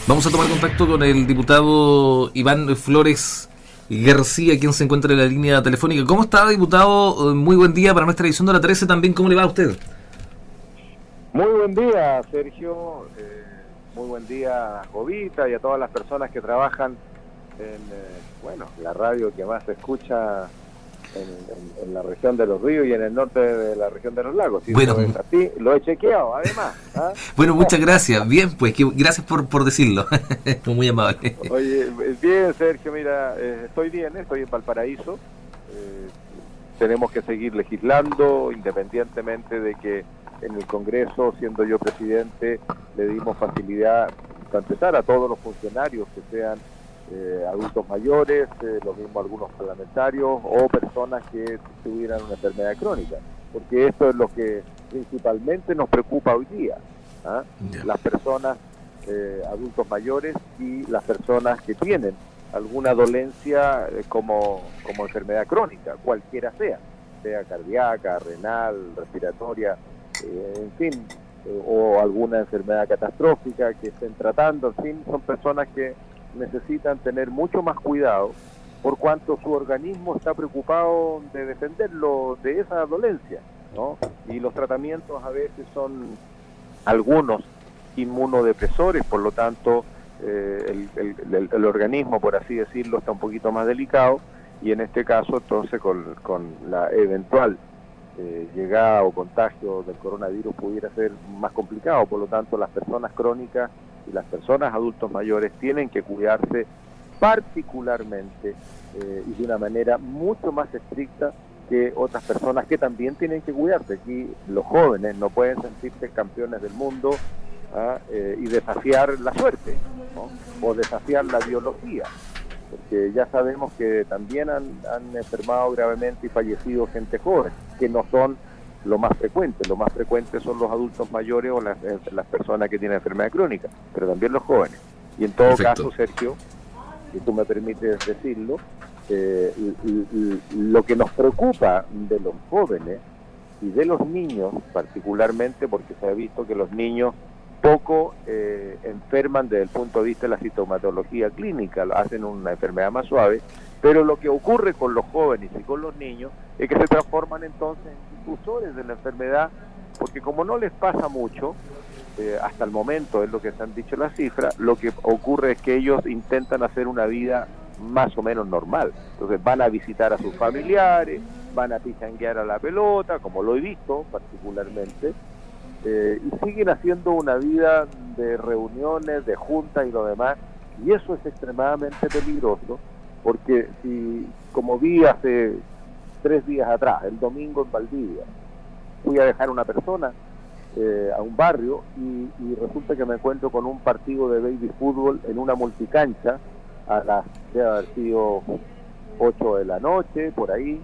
Vamos a tomar contacto con el diputado Iván Flores García, quien se encuentra en la línea telefónica. ¿Cómo está, diputado? Muy buen día para nuestra edición de la 13 también. ¿Cómo le va a usted? Muy buen día, Sergio. Muy buen día, Jovita, y a todas las personas que trabajan en la radio que más se escucha en la región de los ríos y en el norte de la región de los lagos. ¿Sí? Bueno, así, lo he chequeado, además. ¿Ah? Bueno, muchas gracias. Bien, pues gracias por decirlo. Muy amable. Oye, bien, Sergio, mira, estoy bien, estoy en Valparaíso. Tenemos que seguir legislando, independientemente de que en el Congreso, siendo yo presidente, le dimos facilidad para empezar a todos los funcionarios que sean adultos mayores, lo mismo algunos parlamentarios o personas que tuvieran una enfermedad crónica, porque esto es lo que principalmente nos preocupa hoy día, ¿ah? Yeah. Las personas adultos mayores y las personas que tienen alguna dolencia como enfermedad crónica, cualquiera sea cardíaca, renal, respiratoria, en fin, o alguna enfermedad catastrófica que estén tratando. En fin, son personas que necesitan tener mucho más cuidado por cuanto su organismo está preocupado de defenderlo de esa dolencia, ¿no? Y los tratamientos a veces son algunos inmunodepresores, por lo tanto el organismo, por así decirlo, está un poquito más delicado, y en este caso entonces con la eventual llegada o contagio del coronavirus pudiera ser más complicado. Por lo tanto, las personas crónicas y las personas adultos mayores tienen que cuidarse particularmente y de una manera mucho más estricta que otras personas que también tienen que cuidarse. Aquí los jóvenes no pueden sentirse campeones del mundo y desafiar la suerte, ¿no? O desafiar la biología, porque ya sabemos que también han enfermado gravemente y fallecido gente joven, que no son lo más frecuente son los adultos mayores o las personas que tienen enfermedad crónica, pero también los jóvenes. Y en todo caso, Sergio, si tú me permites decirlo, lo que nos preocupa de los jóvenes y de los niños particularmente, porque se ha visto que los niños poco enferman desde el punto de vista de la sintomatología clínica, hacen una enfermedad más suave, pero lo que ocurre con los jóvenes y con los niños es que se transforman entonces en difusores de la enfermedad, porque como no les pasa mucho, hasta el momento es lo que se han dicho las cifras, lo que ocurre es que ellos intentan hacer una vida más o menos normal. Entonces van a visitar a sus familiares, van a pichanguear a la pelota, como lo he visto particularmente, y siguen haciendo una vida de reuniones, de juntas y lo demás, y eso es extremadamente peligroso, porque si, como vi hace 3 días atrás, el domingo en Valdivia, fui a dejar una persona a un barrio y resulta que me encuentro con un partido de baby fútbol en una multicancha a las, debe haber sido 8 de la noche, por ahí.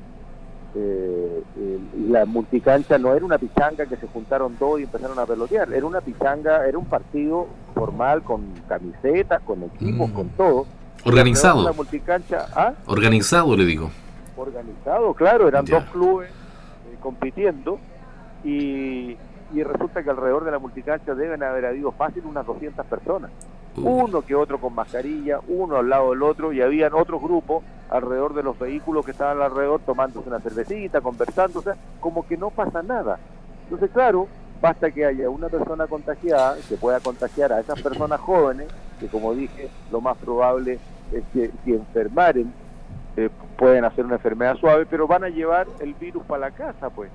Y la multicancha no era una pichanga que se juntaron dos y empezaron a pelotear, era una pichanga, era un partido formal con camisetas, con equipos, con todo. Organizado. La multicancha, Organizado, le digo. Organizado, claro, eran Ya. dos clubes compitiendo y resulta que alrededor de la multicancha deben haber habido fácil unas 200 personas. Uno que otro con mascarilla, uno al lado del otro, y habían otros grupos alrededor de los vehículos que estaban alrededor tomándose una cervecita, conversando, o sea, como que no pasa nada. Entonces, claro, basta que haya una persona contagiada que pueda contagiar a esas personas jóvenes, que como dije, lo más probable es que si enfermaren, pueden hacer una enfermedad suave, pero van a llevar el virus para la casa, pues.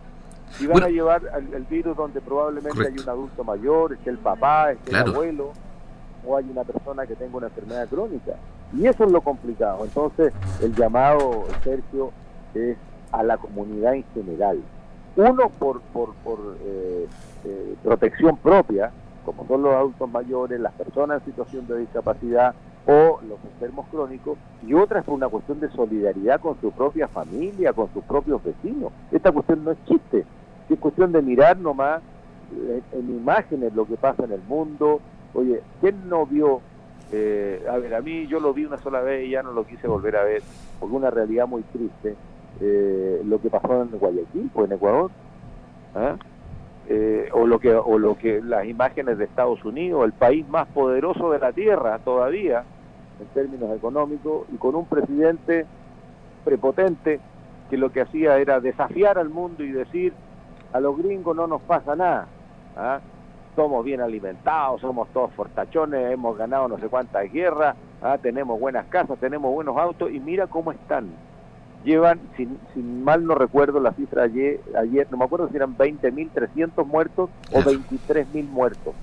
Y van a llevar el virus donde probablemente hay un adulto mayor, esté el papá, esté el abuelo, o hay una persona que tenga una enfermedad crónica. Y eso es lo complicado. Entonces, el llamado, Sergio, es a la comunidad en general. Uno, por protección propia, como son los adultos mayores, las personas en situación de discapacidad o los enfermos crónicos, y otra es por una cuestión de solidaridad con su propia familia, con sus propios vecinos. Esta cuestión no es chiste, es cuestión de mirar nomás en imágenes lo que pasa en el mundo. Oye, ¿quién no vio? A ver, a mí yo lo vi una sola vez y ya no lo quise volver a ver, porque una realidad muy triste, lo que pasó en Guayaquil, pues en Ecuador, o lo que las imágenes de Estados Unidos, el país más poderoso de la tierra todavía en términos económicos, y con un presidente prepotente que lo que hacía era desafiar al mundo y decir: a los gringos no nos pasa nada, ¿ah? Somos bien alimentados, somos todos fortachones, hemos ganado no sé cuántas guerras, ¿ah? Tenemos buenas casas, tenemos buenos autos, y mira cómo están. Llevan, sin mal no recuerdo la cifra ayer, no me acuerdo si eran 20.300 muertos o 23.000 muertos.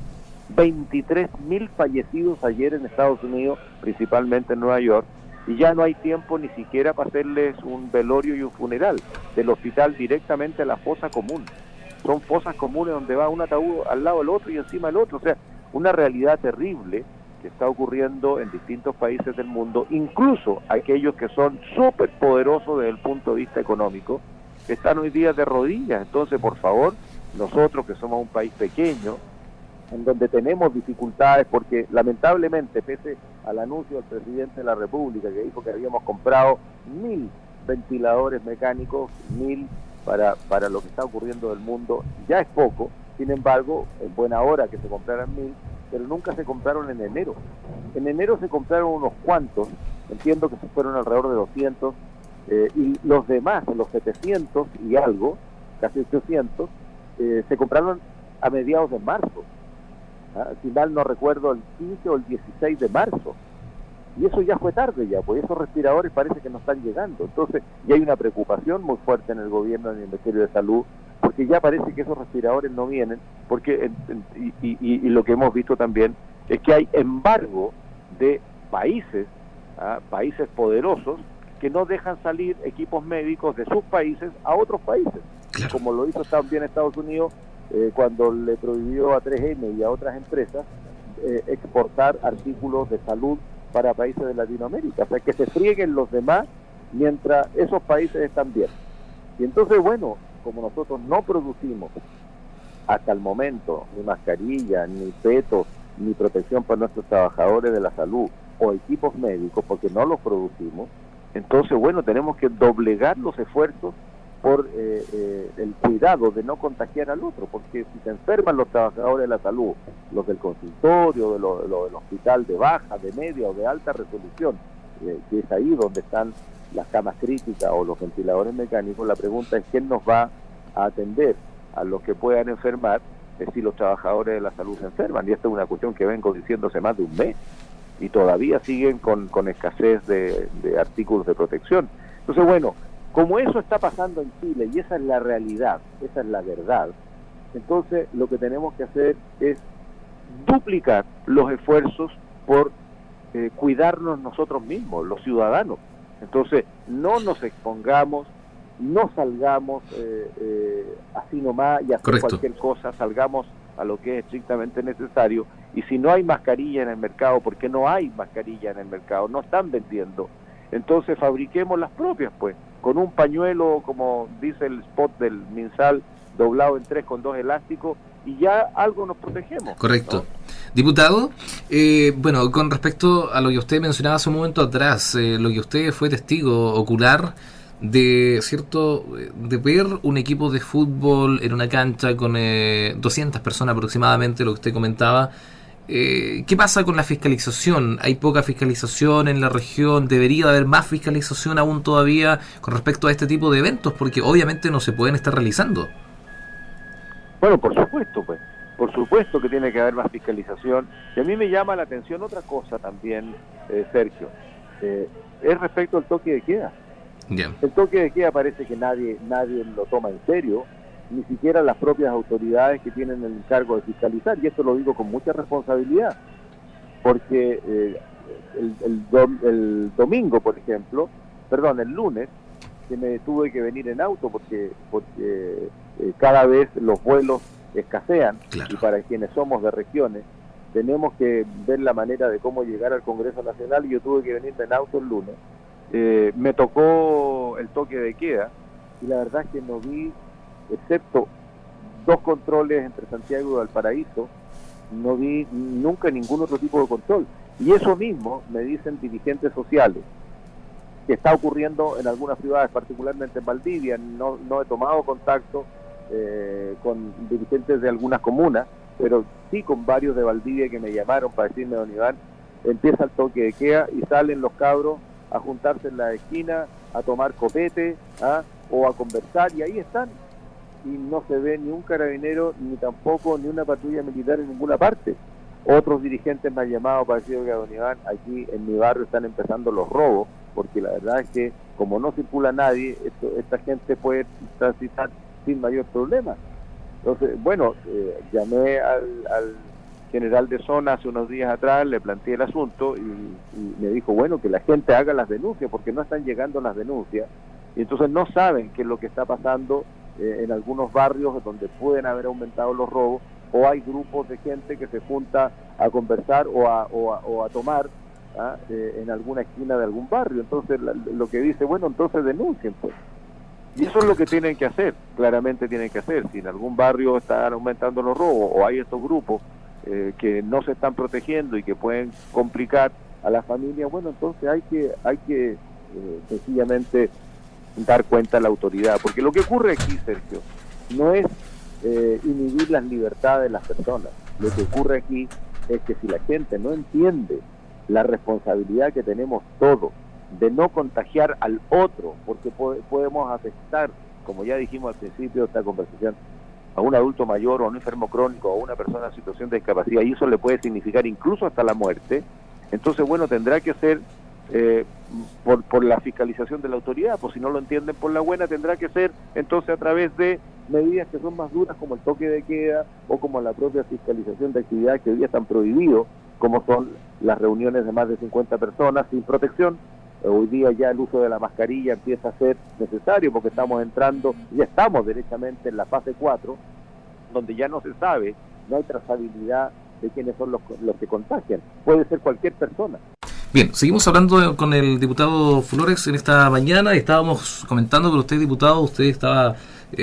23.000 fallecidos ayer en Estados Unidos, principalmente en Nueva York, y ya no hay tiempo ni siquiera para hacerles un velorio y un funeral. Del hospital directamente a la fosa común. Son fosas comunes donde va un ataúd al lado del otro y encima del otro. O sea, una realidad terrible que está ocurriendo en distintos países del mundo, incluso aquellos que son súper poderosos desde el punto de vista económico, están hoy día de rodillas. Entonces, por favor, nosotros que somos un país pequeño, en donde tenemos dificultades, porque lamentablemente, pese al anuncio del presidente de la República, que dijo que habíamos comprado 1.000 ventiladores mecánicos, 1.000 para lo que está ocurriendo del mundo, ya es poco. Sin embargo, en buena hora que se compraran 1.000, pero nunca se compraron en enero. En enero se compraron unos cuantos, entiendo que se fueron alrededor de 200, y los demás, los 700 y algo, casi 800, se compraron a mediados de marzo. Si mal no recuerdo, el 15 o el 16 de marzo. Y eso ya fue tarde ya, pues esos respiradores parece que no están llegando. Entonces, ya hay una preocupación muy fuerte en el gobierno, en el Ministerio de Salud, porque ya parece que esos respiradores no vienen, porque y lo que hemos visto también es que hay embargo de países, países poderosos, que no dejan salir equipos médicos de sus países a otros países, como lo hizo también Estados Unidos cuando le prohibió a 3M y a otras empresas exportar artículos de salud para países de Latinoamérica, o sea, que se frieguen los demás mientras esos países están bien. Y entonces, bueno, como nosotros no producimos hasta el momento ni mascarilla, ni petos, ni protección para nuestros trabajadores de la salud o equipos médicos, porque no los producimos, entonces, bueno, tenemos que doblegar los esfuerzos por el cuidado de no contagiar al otro, porque si se enferman los trabajadores de la salud, los del consultorio, del hospital de baja, de media o de alta resolución, que es ahí donde están las camas críticas o los ventiladores mecánicos, la pregunta es quién nos va a atender a los que puedan enfermar si los trabajadores de la salud se enferman. Y esta es una cuestión que vengo diciéndose más de un mes y todavía siguen con escasez de artículos de protección. Entonces, bueno, como eso está pasando en Chile y esa es la realidad, esa es la verdad, entonces lo que tenemos que hacer es duplicar los esfuerzos por cuidarnos nosotros mismos, los ciudadanos. Entonces, no nos expongamos, no salgamos así nomás y hacer cualquier cosa, salgamos a lo que es estrictamente necesario. Y si no hay mascarilla en el mercado, porque no hay mascarilla en el mercado, no están vendiendo, entonces fabriquemos las propias, pues, con un pañuelo, como dice el spot del MinSal, doblado en 3 con 2 elásticos, y ya algo nos protegemos. Correcto. ¿No? Diputado, bueno, con respecto a lo que usted mencionaba hace un momento atrás, lo que usted fue testigo ocular de ver un equipo de fútbol en una cancha con 200 personas aproximadamente, lo que usted comentaba. ¿Qué pasa con la fiscalización? ¿Hay poca fiscalización en la región? ¿Debería haber más fiscalización aún todavía con respecto a este tipo de eventos? Porque obviamente no se pueden estar realizando. Bueno, por supuesto, pues. Por supuesto que tiene que haber más fiscalización. Y a mí me llama la atención otra cosa también, Sergio. Es respecto al toque de queda. Yeah. El toque de queda parece que nadie lo toma en serio, ni siquiera las propias autoridades que tienen el encargo de fiscalizar, y esto lo digo con mucha responsabilidad, porque el domingo, por ejemplo, el lunes, que me tuve que venir en auto porque cada vez los vuelos escasean, claro. Y para quienes somos de regiones, tenemos que ver la manera de cómo llegar al Congreso Nacional, y yo tuve que venir en auto el lunes. Me tocó el toque de queda, y la verdad es que no vi, excepto 2 controles entre Santiago y Valparaíso, no vi nunca ningún otro tipo de control. Y eso mismo me dicen dirigentes sociales, que está ocurriendo en algunas ciudades, particularmente en Valdivia. No he tomado contacto con dirigentes de algunas comunas, pero sí con varios de Valdivia que me llamaron para decirme, don Iván, empieza el toque de queda y salen los cabros a juntarse en la esquina, a tomar copete, o a conversar, y ahí están, y no se ve ni un carabinero, ni tampoco ni una patrulla militar en ninguna parte. Otros dirigentes me han llamado para decir que, don Iván, aquí en mi barrio están empezando los robos, porque la verdad es que como no circula nadie, esta gente puede transitar sin mayor problema. Entonces, bueno, llamé al general de zona hace unos días atrás, le planteé el asunto y me dijo, bueno, que la gente haga las denuncias, porque no están llegando las denuncias, y entonces no saben qué es lo que está pasando en algunos barrios donde pueden haber aumentado los robos, o hay grupos de gente que se junta a conversar o a tomar en alguna esquina de algún barrio. Entonces lo que dice, bueno, entonces denuncien, pues. Y eso es lo que tienen que hacer, claramente tienen que hacer. Si en algún barrio están aumentando los robos o hay estos grupos que no se están protegiendo y que pueden complicar a la familia, bueno, entonces hay que sencillamente dar cuenta a la autoridad. Porque lo que ocurre aquí, Sergio, no es inhibir las libertades de las personas. Lo que ocurre aquí es que si la gente no entiende la responsabilidad que tenemos todos de no contagiar al otro, porque podemos afectar, como ya dijimos al principio de esta conversación, a un adulto mayor o a un enfermo crónico o a una persona en situación de discapacidad, y eso le puede significar incluso hasta la muerte. Entonces, bueno, tendrá que ser por la fiscalización de la autoridad, pues si no lo entienden por la buena, tendrá que ser entonces a través de medidas que son más duras, como el toque de queda o como la propia fiscalización de actividades que hoy día están prohibidos, como son las reuniones de más de 50 personas sin protección. Hoy día ya el uso de la mascarilla empieza a ser necesario porque ya estamos derechamente en la fase 4, donde ya no se sabe, no hay trazabilidad de quiénes son los que contagian. Puede ser cualquier persona. Bien, seguimos hablando con el diputado Flores en esta mañana. Estábamos comentando con usted, diputado, usted estaba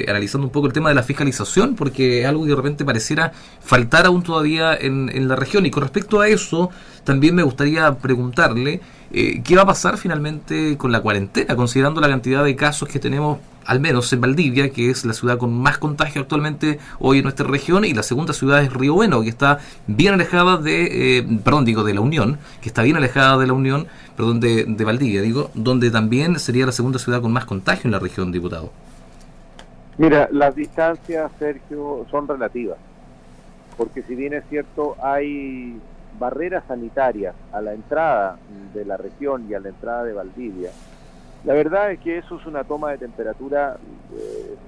analizando un poco el tema de la fiscalización, porque es algo que de repente pareciera faltar aún todavía en la región. Y con respecto a eso, también me gustaría preguntarle qué va a pasar finalmente con la cuarentena, considerando la cantidad de casos que tenemos, al menos en Valdivia, que es la ciudad con más contagio actualmente hoy en nuestra región, y la segunda ciudad es Río Bueno, que está bien alejada de la Unión, que está bien alejada de la Unión, de Valdivia, donde también sería la segunda ciudad con más contagio en la región, diputado. Mira, las distancias, Sergio, son relativas, porque si bien es cierto, hay barreras sanitarias a la entrada de la región y a la entrada de Valdivia, la verdad es que eso es una toma de temperatura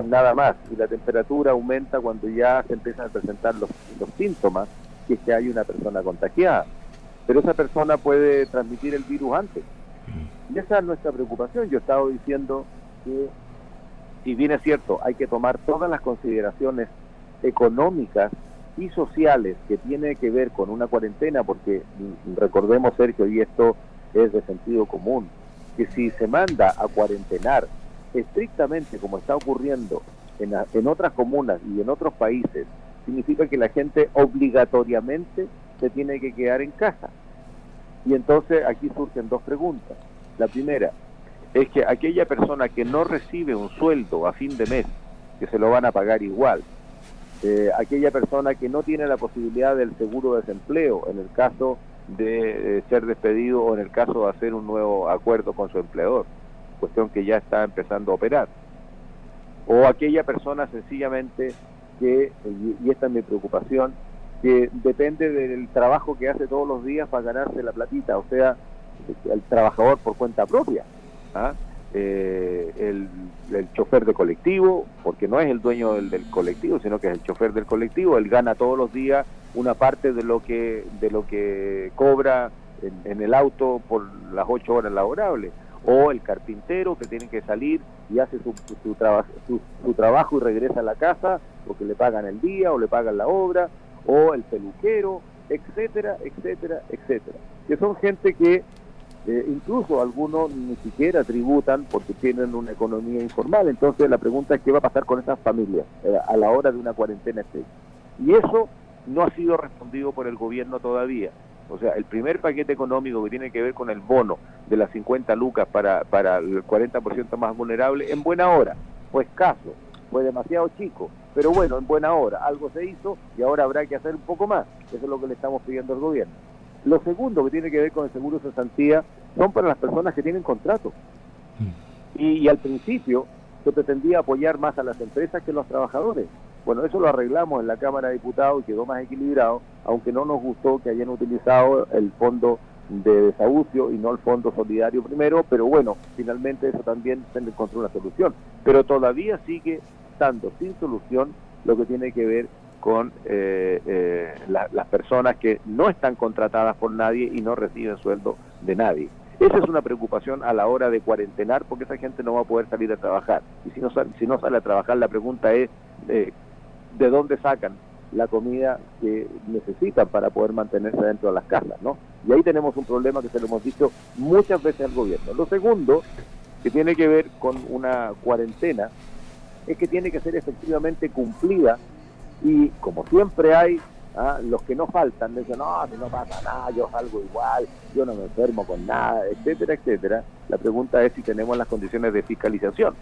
nada más, y la temperatura aumenta cuando ya se empiezan a presentar los síntomas, que es que hay una persona contagiada, pero esa persona puede transmitir el virus antes, y esa es nuestra preocupación. Yo he estado diciendo que, si bien es cierto, hay que tomar todas las consideraciones económicas y sociales que tiene que ver con una cuarentena, porque recordemos, Sergio, y esto es de sentido común, que si se manda a cuarentenar estrictamente como está ocurriendo en otras comunas y en otros países, significa que la gente obligatoriamente se tiene que quedar en casa. Y entonces aquí surgen dos preguntas. La primera es que aquella persona que no recibe un sueldo a fin de mes, que se lo van a pagar igual, aquella persona que no tiene la posibilidad del seguro de desempleo en el caso de ser despedido o en el caso de hacer un nuevo acuerdo con su empleador, cuestión que ya está empezando a operar, o aquella persona sencillamente que, y esta es mi preocupación, que depende del trabajo que hace todos los días para ganarse la platita, o sea, el trabajador por cuenta propia, el chofer de colectivo, porque no es el dueño del colectivo, sino que es el chofer del colectivo. Él gana todos los días una parte de lo que cobra en el auto por las 8 horas laborables, o el carpintero que tiene que salir y hace su trabajo y regresa a la casa porque le pagan el día o le pagan la obra, o el peluquero, etcétera, etcétera, etcétera, que son gente que incluso algunos ni siquiera tributan porque tienen una economía informal. Entonces la pregunta es qué va a pasar con esas familias a la hora de una cuarentena estricta. Y eso no ha sido respondido por el gobierno todavía. O sea, el primer paquete económico que tiene que ver con el bono de las 50 lucas para el 40% más vulnerable, en buena hora, fue escaso. fue demasiado chico, pero bueno, en buena hora, algo se hizo y ahora habrá que hacer un poco más. Eso es lo que le estamos pidiendo al gobierno. Lo segundo que tiene que ver con el seguro de cesantía son para las personas que tienen contrato. Y al principio se pretendía apoyar más a las empresas que a los trabajadores. Bueno, eso lo arreglamos en la Cámara de Diputados y quedó más equilibrado, aunque no nos gustó que hayan utilizado el fondo de desahucio y no el fondo solidario primero, pero bueno, finalmente eso también se encontró una solución. Pero todavía sigue estando sin solución lo que tiene que ver con las personas que no están contratadas por nadie y no reciben sueldo de nadie. Esa es una preocupación a la hora de cuarentenar, porque esa gente no va a poder salir a trabajar. Y si no sale a trabajar, la pregunta es ¿de dónde sacan la comida que necesitan para poder mantenerse dentro de las casas, ¿no? Y ahí tenemos un problema que se lo hemos dicho muchas veces al gobierno. Lo segundo, que tiene que ver con una cuarentena, es que tiene que ser efectivamente cumplida, y como siempre hay los que no faltan, dicen, no, si no pasa nada, yo salgo igual, yo no me enfermo con nada, etcétera, etcétera. La pregunta es si tenemos las condiciones de fiscalización.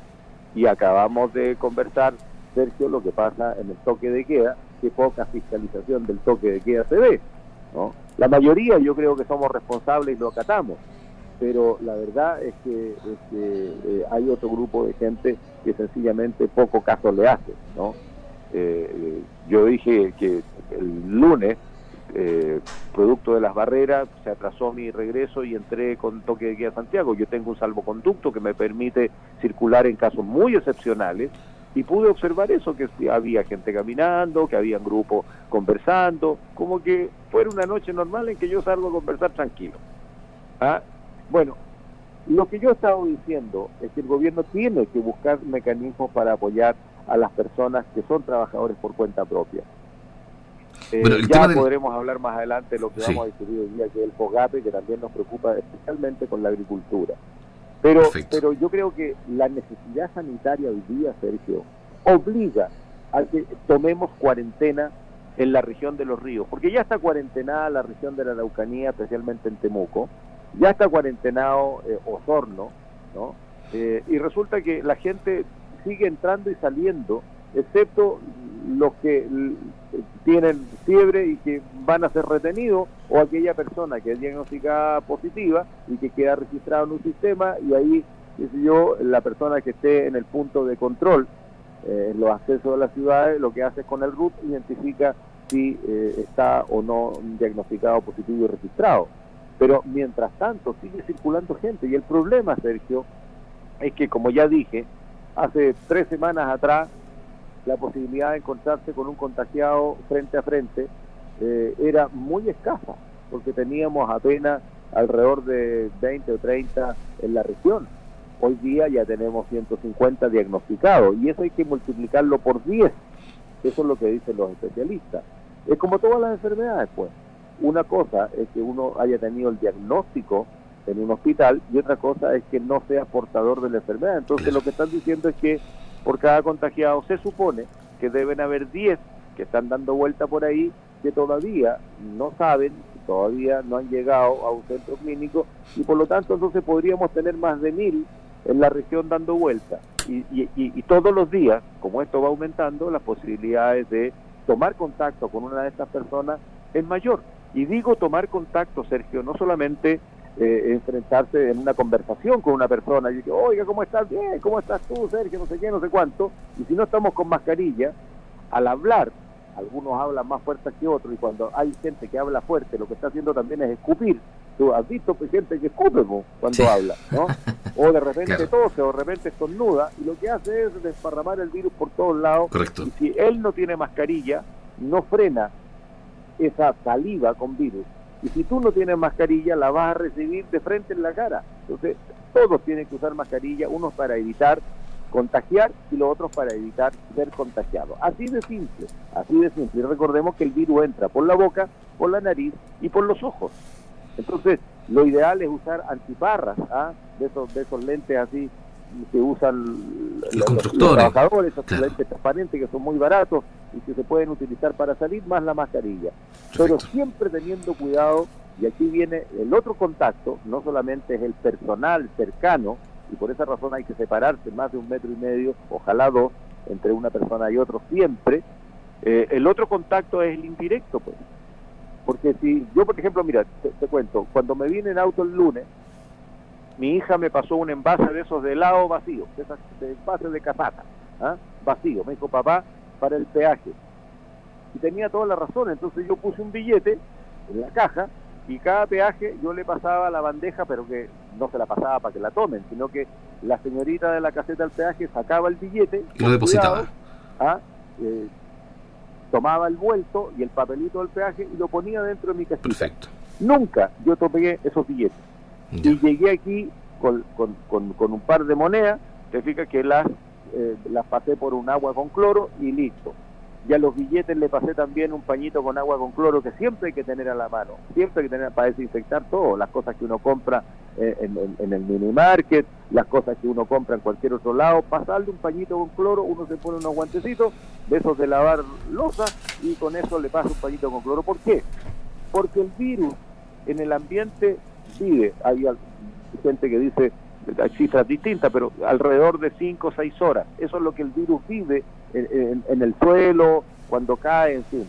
Y acabamos de conversar, Sergio, lo que pasa en el toque de queda, que poca fiscalización del toque de queda se ve, ¿no? La mayoría yo creo que somos responsables y lo acatamos, pero la verdad es que hay otro grupo de gente que sencillamente poco caso le hace, ¿no? Yo dije que el lunes, producto de las barreras, se atrasó mi regreso y entré con toque de queda a Santiago. Yo tengo un salvoconducto que me permite circular en casos muy excepcionales, y pude observar eso, que había gente caminando, que había grupos conversando, como que fuera una noche normal en que yo salgo a conversar tranquilo. Bueno, lo que yo he estado diciendo es que el gobierno tiene que buscar mecanismos para apoyar a las personas que son trabajadores por cuenta propia. Bueno, ya podremos hablar más adelante de lo que vamos a discutir hoy día, que es el FOGAPE, que también nos preocupa especialmente con la agricultura. Pero yo creo que la necesidad sanitaria hoy día, Sergio, obliga a que tomemos cuarentena en la región de Los Ríos, porque ya está cuarentenada la región de la Araucanía, especialmente en Temuco, ya está cuarentenado Osorno, ¿no? Y resulta que la gente sigue entrando y saliendo, excepto los que tienen fiebre y que van a ser retenidos, o aquella persona que es diagnosticada positiva y que queda registrado en un sistema, y ahí, qué sé yo, la persona que esté en el punto de control, en los accesos a las ciudades, lo que hace es con el RUT identifica si está o no diagnosticado positivo y registrado. Pero mientras tanto sigue circulando gente, y el problema, Sergio, es que, como ya dije, hace 3 semanas atrás la posibilidad de encontrarse con un contagiado frente a frente era muy escasa, porque teníamos apenas alrededor de 20 o 30 en la región. Hoy día ya tenemos 150 diagnosticados, y eso hay que multiplicarlo por 10. Eso es lo que dicen los especialistas. Es como todas las enfermedades, pues. Una cosa es que uno haya tenido el diagnóstico en un hospital, y otra cosa es que no sea portador de la enfermedad. Entonces lo que están diciendo es que por cada contagiado se supone que deben haber 10 que están dando vuelta por ahí, que todavía no saben, todavía no han llegado a un centro clínico, y por lo tanto entonces podríamos tener más de 1000 en la región dando vuelta. Y todos los días, como esto va aumentando, las posibilidades de tomar contacto con una de estas personas es mayor. Y digo tomar contacto, Sergio, no solamente enfrentarse en una conversación con una persona y decir, oiga, ¿cómo estás? Bien, ¿cómo estás tú, Sergio? No sé qué, no sé cuánto. Y si no estamos con mascarilla, al hablar, algunos hablan más fuerte que otros, y cuando hay gente que habla fuerte, lo que está haciendo también es escupir. Tú has visto gente que escupe cuando habla, ¿no? O de repente tose, o de repente estornuda, y lo que hace es desparramar el virus por todos lados. Correcto. Y si él no tiene mascarilla, no frena esa saliva con virus. Y si tú no tienes mascarilla, la vas a recibir de frente en la cara. Entonces, todos tienen que usar mascarilla, unos para evitar contagiar y los otros para evitar ser contagiados. Así de simple, así de simple. Y recordemos que el virus entra por la boca, por la nariz y por los ojos. Entonces, lo ideal es usar antiparras, de esos lentes así que usan los trabajadores, esos lentes transparentes que son muy baratos y que se pueden utilizar para salir, más la mascarilla. Pero siempre teniendo cuidado, y aquí viene el otro contacto, no solamente es el personal cercano, y por esa razón hay que separarse más de 1,5 metros, ojalá 2, entre una persona y otro siempre. El otro contacto es el indirecto, pues. Porque si yo, por ejemplo, mira, te cuento, cuando me vine en auto el lunes, mi hija me pasó un envase de esos de helado vacío, de envases de casata, vacío. Me dijo, papá, para el peaje. Y tenía toda la razón, entonces yo puse un billete en la caja y cada peaje yo le pasaba la bandeja, pero que no se la pasaba para que la tomen, sino que la señorita de la caseta del peaje sacaba el billete y lo depositaba. Tomaba el vuelto y el papelito del peaje y lo ponía dentro de mi casita. Perfecto. Nunca yo tomé esos billetes. Ya. Y llegué aquí con un par de monedas, te fijas que las pasé por un agua con cloro y listo. Y a los billetes le pasé también un pañito con agua con cloro que siempre hay que tener a la mano, siempre hay que tener para desinfectar todo, las cosas que uno compra en el mini market, las cosas que uno compra en cualquier otro lado, pasarle un pañito con cloro, uno se pone unos guantecitos de esos de lavar loza y con eso le pasa un pañito con cloro. ¿Por qué? Porque el virus en el ambiente vive, hay gente que dice, hay cifras distintas, pero alrededor de 5 o 6 horas, eso es lo que el virus vive en el suelo, cuando cae, en fin.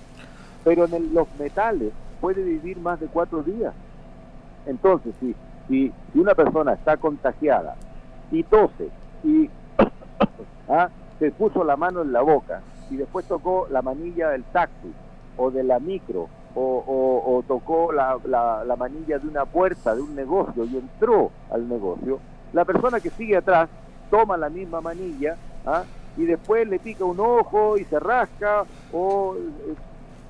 Pero en los metales puede vivir más de 4 días. Entonces, si una persona está contagiada y tose y se puso la mano en la boca y después tocó la manilla del taxi o de la micro o tocó la manilla de una puerta de un negocio y entró al negocio, la persona que sigue atrás toma la misma manilla y después le pica un ojo y se rasca o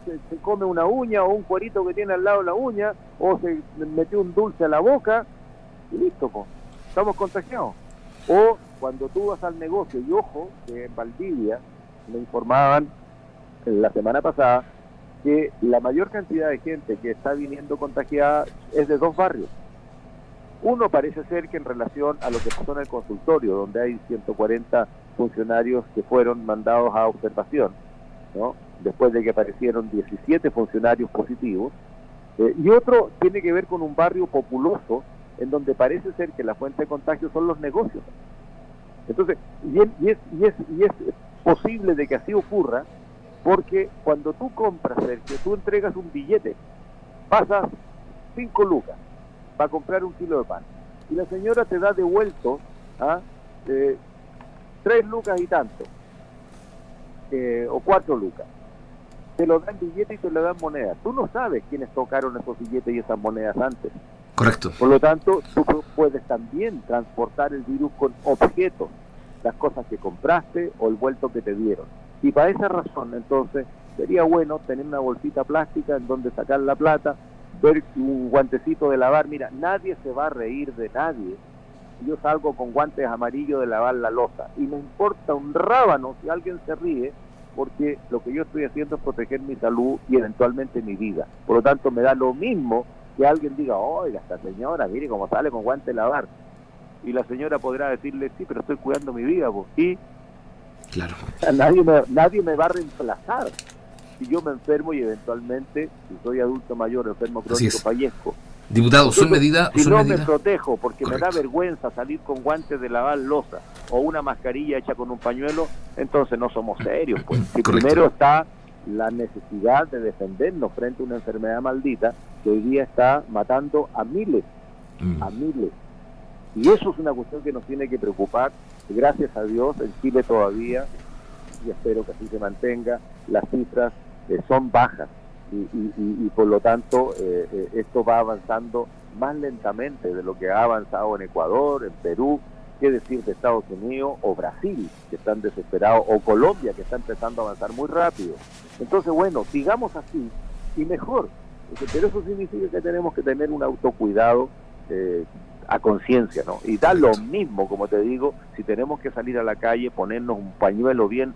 se come una uña o un cuerito que tiene al lado de la uña o se metió un dulce a la boca y listo, estamos contagiados. O cuando tú vas al negocio, y ojo, que en Valdivia me informaban la semana pasada que la mayor cantidad de gente que está viniendo contagiada es de 2 barrios. Uno parece ser que en relación a lo que pasó en el consultorio, donde hay 140 funcionarios que fueron mandados a observación, ¿no?, después de que aparecieron 17 funcionarios positivos, y otro tiene que ver con un barrio populoso, en donde parece ser que la fuente de contagio son los negocios. Entonces, y es posible de que así ocurra, porque cuando tú compras, Sergio, tú entregas un billete, pasas 5 lucas para comprar 1 kilo de pan, y la señora te da devuelto 3 lucas y tanto, o 4 lucas. Te lo dan billete y te lo dan moneda. Tú no sabes quiénes tocaron esos billetes y esas monedas antes. Correcto. Por lo tanto, tú puedes también transportar el virus con objetos, las cosas que compraste o el vuelto que te dieron. Y para esa razón, entonces, sería bueno tener una bolsita plástica en donde sacar la plata, ver un guantecito de lavar. Mira, nadie se va a reír de nadie. Yo salgo con guantes amarillos de lavar la loza y me importa un rábano si alguien se ríe, porque lo que yo estoy haciendo es proteger mi salud y eventualmente mi vida. Por lo tanto, me da lo mismo que alguien diga, oiga, esta señora, mire cómo sale con guante de lavar. Y la señora podrá decirle, sí, pero estoy cuidando mi vida, pues. Y claro, nadie me va a reemplazar si yo me enfermo y eventualmente, si soy adulto mayor, enfermo crónico, fallezco. Diputado, son medidas... Si no me protejo, porque correcto, me da vergüenza salir con guantes de lavar loza o una mascarilla hecha con un pañuelo, entonces no somos serios, pues. Si correcto, primero está la necesidad de defendernos frente a una enfermedad maldita que hoy día está matando a miles, a miles. Y eso es una cuestión que nos tiene que preocupar. Gracias a Dios, en Chile todavía, y espero que así se mantenga, las cifras son bajas. Y por lo tanto esto va avanzando más lentamente de lo que ha avanzado en Ecuador, en Perú, qué decir de Estados Unidos o Brasil, que están desesperados, o Colombia, que está empezando a avanzar muy rápido. Entonces, bueno, sigamos así y mejor, pero eso significa que tenemos que tener un autocuidado a conciencia, ¿no? Y da lo mismo, como te digo, si tenemos que salir a la calle, ponernos un pañuelo bien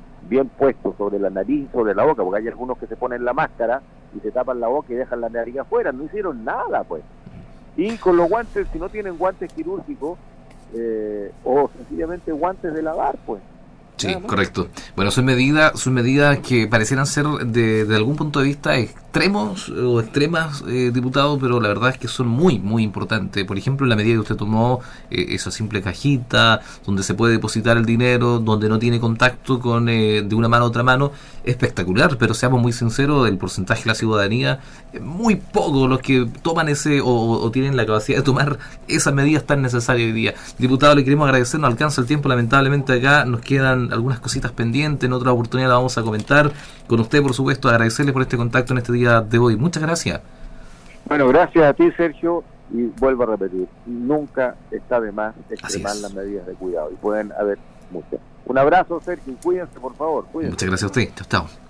puesto sobre la nariz y sobre la boca, porque hay algunos que se ponen la máscara y se tapan la boca y dejan la nariz afuera, no hicieron nada, pues. Y con los guantes, si no tienen guantes quirúrgicos, o sencillamente guantes de lavar, pues. Sí, correcto. Bueno, son medidas que parecieran ser de algún punto de vista extremos o extremas, diputado, pero la verdad es que son muy, muy importantes. Por ejemplo, la medida que usted tomó, esa simple cajita, donde se puede depositar el dinero, donde no tiene contacto con de una mano a otra mano, espectacular, pero seamos muy sinceros, el porcentaje de la ciudadanía, muy poco los que toman o tienen la capacidad de tomar esas medidas tan necesarias hoy día. Diputado, le queremos agradecer, no alcanza el tiempo, lamentablemente acá nos quedan algunas cositas pendientes, en otra oportunidad la vamos a comentar con usted, por supuesto, agradecerle por este contacto en este día de hoy. Muchas gracias. Bueno, gracias a ti, Sergio, y vuelvo a repetir, nunca está de más extremar las medidas de cuidado, y pueden haber muchas. Un abrazo, Sergio, y cuídense, por favor. Cuídense. Muchas gracias a usted. Chao, chao.